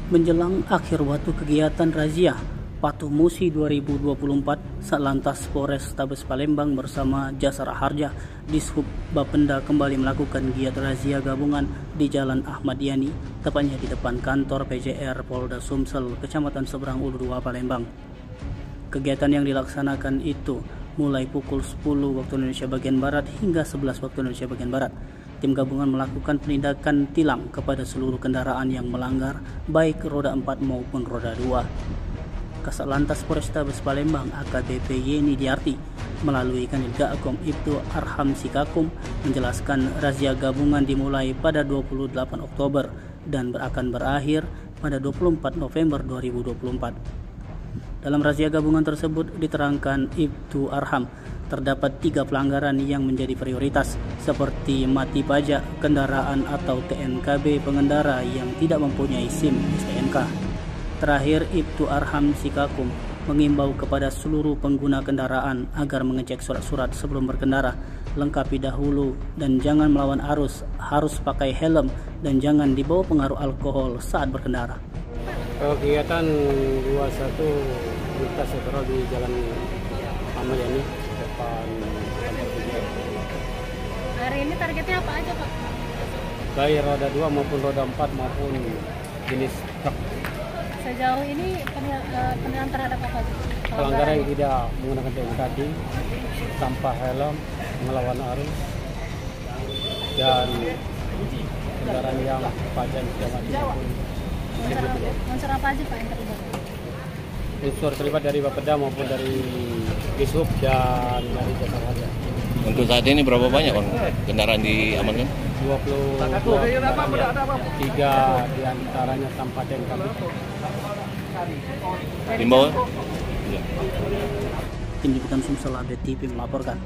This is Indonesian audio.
Menjelang akhir waktu kegiatan razia Patuh Musi 2024, Satlantas Polrestabes Palembang bersama Jasara Harja Dishub Bapenda kembali melakukan giat razia gabungan di Jalan Ahmad Yani, tepatnya di depan kantor PJR Polda Sumsel, Kecamatan Seberang Ulu 2, Palembang. Kegiatan yang dilaksanakan itu mulai pukul 10 waktu Indonesia bagian Barat hingga 11 waktu Indonesia bagian Barat. Tim gabungan melakukan penindakan tilang kepada seluruh kendaraan yang melanggar, baik roda 4 maupun roda 2. Kasatlantas Polrestabes Palembang AKBP Yeni Diarti melalui Kanit Gakom Ibtu Arham Sikakum menjelaskan razia gabungan dimulai pada 28 Oktober dan akan berakhir pada 24 November 2024. Dalam razia gabungan tersebut diterangkan Ibtu Arham, terdapat 3 pelanggaran yang menjadi prioritas, seperti mati pajak kendaraan atau TNKB pengendara yang tidak mempunyai SIM STNK. Terakhir, Ibtu Arham Sikakum mengimbau kepada seluruh pengguna kendaraan agar mengecek surat-surat sebelum berkendara, lengkapi dahulu dan jangan melawan arus, harus pakai helm dan jangan dibawa pengaruh alkohol saat berkendara. Kegiatan 21 lintas setelah di Jalan Ahmad Yani depan kantor PJR. Hari ini targetnya apa aja, Pak? Baik roda 2 maupun roda 4 maupun jenis truk. Sejauh ini penilaian terhadap apa aja? Pelanggaran yang tidak menggunakan TNKB, tanpa helm, melawan arus, dan kendaraan yang pajak sudah mati maupun unsur apa aja, Pak, yang terlibat? unsur terlibat dari Bapeda maupun dari Dishub dan dari Jasara Harja. Untuk saat ini berapa banyak Bang kendaraan diamankan? 22, 3 diantaranya tanpa TNKB. Himbauan? Tim Liputan Sumsel ABTV melaporkan.